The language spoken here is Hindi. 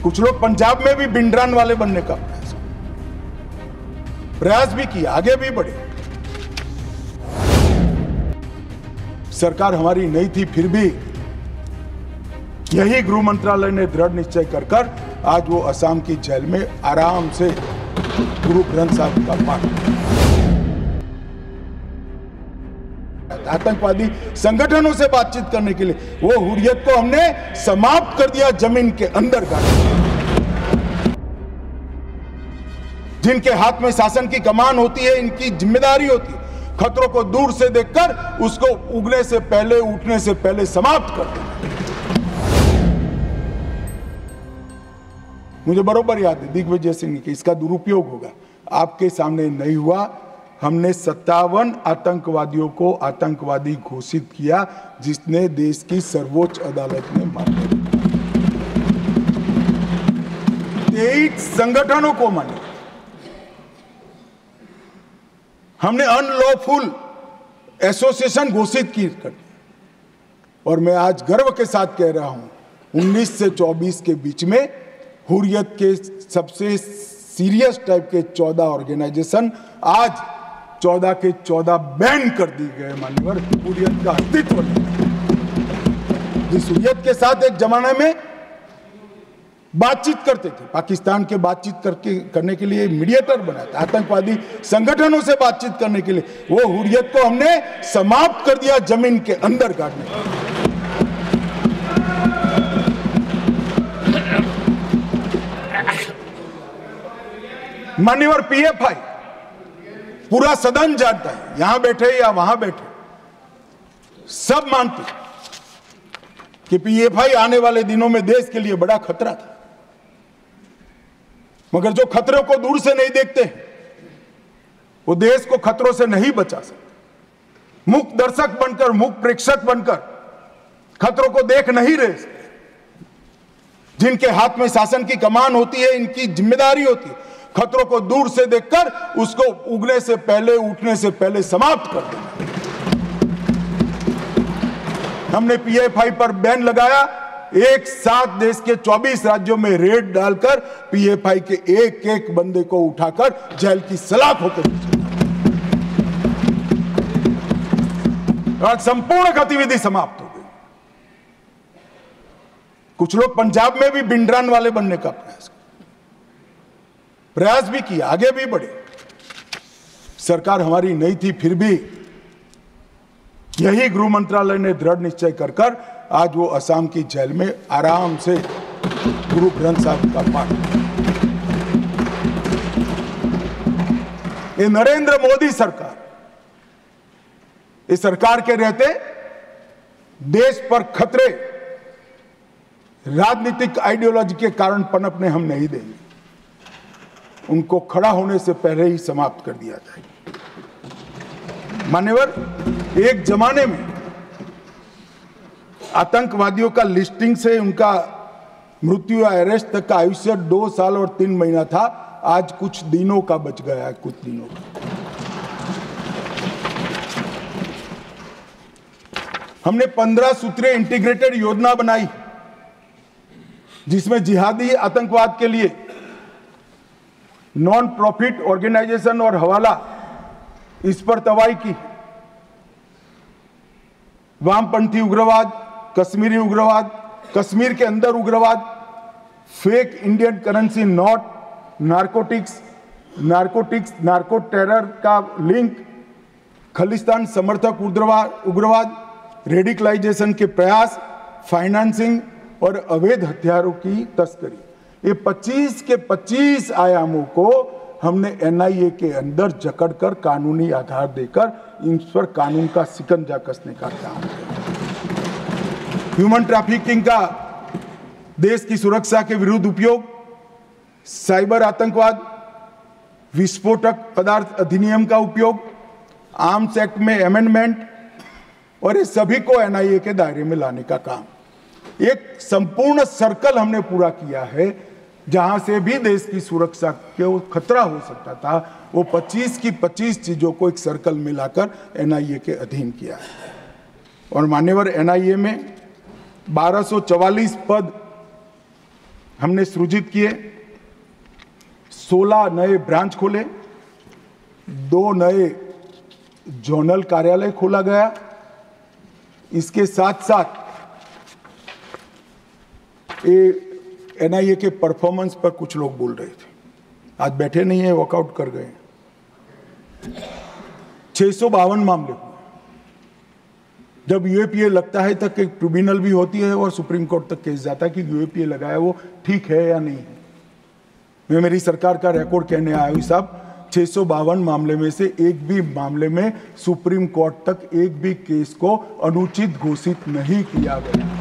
कुछ लोग पंजाब में भी बिंडरान वाले बनने का प्रयास भी किया, आगे भी बढ़े। सरकार हमारी नहीं थी, फिर भी यही गृह मंत्रालय ने दृढ़ निश्चय कर आज वो असम की जेल में आराम से गुरु ग्रंथ साहिब का पाठ। आतंकवादी संगठनों से बातचीत करने के लिए वो हुर्रियत को हमने समाप्त कर दिया, जमीन के अंदर का। जिनके हाथ में शासन की कमान होती है, इनकी जिम्मेदारी होती है खतरों को दूर से देखकर उसको उगने से पहले, उठने से पहले समाप्त कर देना। मुझे बरोबर याद है दिग्विजय सिंह की, इसका दुरुपयोग होगा, आपके सामने नहीं हुआ। हमने 57 आतंकवादियों को आतंकवादी घोषित किया, जिसने देश की सर्वोच्च अदालत ने मान्य किया। 23 संगठनों को माने। हमने अनलॉफुल एसोसिएशन घोषित की कर दिया। और मैं आज गर्व के साथ कह रहा हूं, 19 से 24 के बीच में हुर्रियत के सबसे सीरियस टाइप के 14 ऑर्गेनाइजेशन आज 14 के 14 बैन कर दी गए। मान्यवर, हुर्रियत का अस्तित्व नहीं। जिस हुर्रियत के साथ एक जमाने में बातचीत करते थे, पाकिस्तान के बातचीत करने के लिए मीडिएटर बनाया था, आतंकवादी संगठनों से बातचीत करने के लिए, वो हुर्रियत को हमने समाप्त कर दिया, जमीन के अंदर गाड़ने। मान्यवर, पीएफआई पूरा सदन जानता है, यहां बैठे या वहां बैठे, सब मानते कि पीएफआई आने वाले दिनों में देश के लिए बड़ा खतरा था। मगर जो खतरों को दूर से नहीं देखते, वो देश को खतरों से नहीं बचा सकते। मुक्त दर्शक बनकर, मुक्त प्रेक्षक बनकर खतरों को देख नहीं रहे। जिनके हाथ में शासन की कमान होती है, इनकी जिम्मेदारी होती है खतरों को दूर से देखकर उसको उगने से पहले, उठने से पहले समाप्त कर देना। हमने पीएफआई पर बैन लगाया, एक साथ देश के 24 राज्यों में रेड डालकर पीएफआई के एक एक बंदे को उठाकर जेल की सलाख होकर आज संपूर्ण गतिविधि समाप्त हो गई। कुछ लोग पंजाब में भी बिंडरान वाले बनने का प्रयास भी किया, आगे भी बढ़े। सरकार हमारी नहीं थी, फिर भी यही गृह मंत्रालय ने दृढ़ निश्चय कर आज वो असम की जेल में आराम से गुरु ग्रंथ साहिब का पाठ। ये नरेंद्र मोदी सरकार, इस सरकार के रहते देश पर खतरे राजनीतिक आइडियोलॉजी के कारण पनपने हम नहीं देंगे। उनको खड़ा होने से पहले ही समाप्त कर दिया जाएगा। मान्यवर, एक जमाने में आतंकवादियों का लिस्टिंग से उनका मृत्यु या अरेस्ट तक का आयुष्य 2 साल और 3 महीना था, आज कुछ दिनों का बच गया है, कुछ दिनों का। हमने 15 सूत्रीय इंटीग्रेटेड योजना बनाई, जिसमें जिहादी आतंकवाद के लिए नॉन प्रॉफिट ऑर्गेनाइजेशन और हवाला, इस पर तवाई की। वामपंथी उग्रवाद, कश्मीरी उग्रवाद, कश्मीर के अंदर उग्रवाद, fake Indian currency note, narcotics, narco terror का लिंक, खालिस्तान समर्थक उग्रवाद, रेडिकलाइजेशन के प्रयास, फाइनेंसिंग और अवैध हथियारों की तस्करी। ये 25 के 25 आयामों को हमने एनआईए के अंदर जकड़कर कानूनी आधार देकर इन पर कानून का शिकंजा कसने का काम किया। ह्यूमन ट्रैफिकिंग का देश की सुरक्षा के विरुद्ध उपयोग, साइबर आतंकवाद, विस्फोटक पदार्थ अधिनियम का उपयोग, आर्म्स एक्ट में अमेंडमेंट, और ये सभी को एनआईए के दायरे में लाने का काम। एक संपूर्ण सर्कल हमने पूरा किया है, जहां से भी देश की सुरक्षा को खतरा हो सकता था, वो 25 की 25 चीजों को एक सर्कल में लाकर एनआईए के अधीन किया है। और मान्यवर, एनआईए में 1244 पद हमने सृजित किए, 16 नए ब्रांच खोले, 2 नए जोनल कार्यालय खोला गया। इसके साथ साथ एनआईए के परफॉर्मेंस पर कुछ लोग बोल रहे थे, आज बैठे नहीं है, वॉकआउट कर गए। 652 मामले हुए। जब यूएपीए लगता है तक एक ट्रिब्यूनल भी होती है और सुप्रीम कोर्ट तक केस जाता है कि यूएपीए लगाया वो ठीक है या नहीं है। मैं मेरी सरकार का रिकॉर्ड कहने आया हूं साहब, 652 मामले में से एक भी मामले में सुप्रीम कोर्ट तक एक भी केस को अनुचित घोषित नहीं किया गया।